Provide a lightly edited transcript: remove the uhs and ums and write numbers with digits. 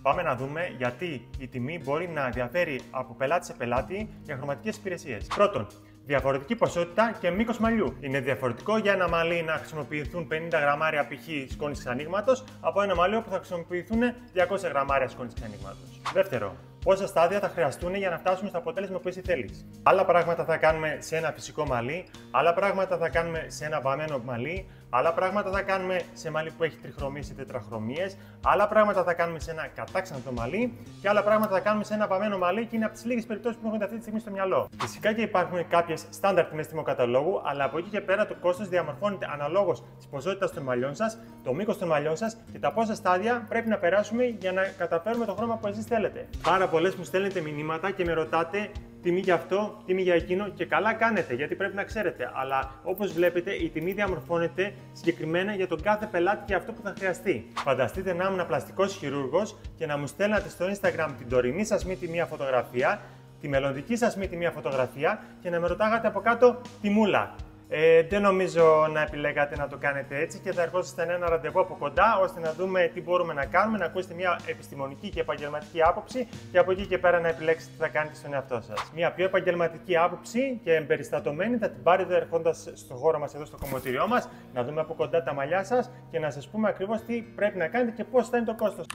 Πάμε να δούμε γιατί η τιμή μπορεί να διαφέρει από πελάτη σε πελάτη για χρωματικές υπηρεσίες. Πρώτον, διαφορετική ποσότητα και μήκος μαλλιού. Είναι διαφορετικό για ένα μαλλί να χρησιμοποιηθούν 50 γραμμάρια π.χ. σκόνης ανοίγματος από ένα μαλλί που θα χρησιμοποιηθούν 200 γραμμάρια σκόνης ανοίγματος. Δεύτερο, πόσα στάδια θα χρειαστούν για να φτάσουμε στο αποτέλεσμα που εσύ θέλεις. Άλλα πράγματα θα κάνουμε σε ένα φυσικό μαλλί, άλλα πράγματα θα κάνουμε σε ένα βαμμένο μαλλί, άλλα πράγματα θα κάνουμε σε μαλλί που έχει τριχρωμίες ή τετραχρωμίες, άλλα πράγματα θα κάνουμε σε ένα κατάξανθο μαλλί και άλλα πράγματα θα κάνουμε σε ένα βαμμένο μαλλί και είναι από τις λίγες περιπτώσεις που έχουμε αυτή τη στιγμή στο μυαλό. Φυσικά και υπάρχουν κάποιες στάνταρ τιμές τιμοκαταλόγου, αλλά από εκεί και πέρα το κόστος διαμορφώνεται αναλόγως της ποσότητας των μαλλιών σας, το μήκος των μαλλιών σας και τα πόσα στάδια πρέπει να περάσουμε για να καταφέρουμε το χρώμα που εσείς θέλετε. Πάρα πολλές μου στέλνετε μηνύματα και με ρωτάτε τιμή για αυτό, τιμή για εκείνο και καλά κάνετε γιατί πρέπει να ξέρετε. Αλλά όπως βλέπετε, η τιμή διαμορφώνεται συγκεκριμένα για τον κάθε πελάτη και αυτό που θα χρειαστεί. Φανταστείτε να ήμουν πλαστικός χειρούργος και να μου στέλνατε στο Instagram την τωρινή σας μύτη μία φωτογραφία, τη μελλοντική σας μύτη μία φωτογραφία και να με ρωτάγατε από κάτω τιμούλα. Δεν νομίζω να επιλέγατε να το κάνετε έτσι και θα ερχόσασταν ένα ραντεβού από κοντά ώστε να δούμε τι μπορούμε να κάνουμε, να ακούσετε μια επιστημονική και επαγγελματική άποψη και από εκεί και πέρα να επιλέξετε τι θα κάνετε στον εαυτό σας. Μια πιο επαγγελματική άποψη και εμπεριστατωμένη θα την πάρετε ερχόντας στο χώρο μας εδώ στο κομμωτήριό μας, να δούμε από κοντά τα μαλλιά σας και να σας πούμε ακριβώς τι πρέπει να κάνετε και πώς θα είναι το κόστος.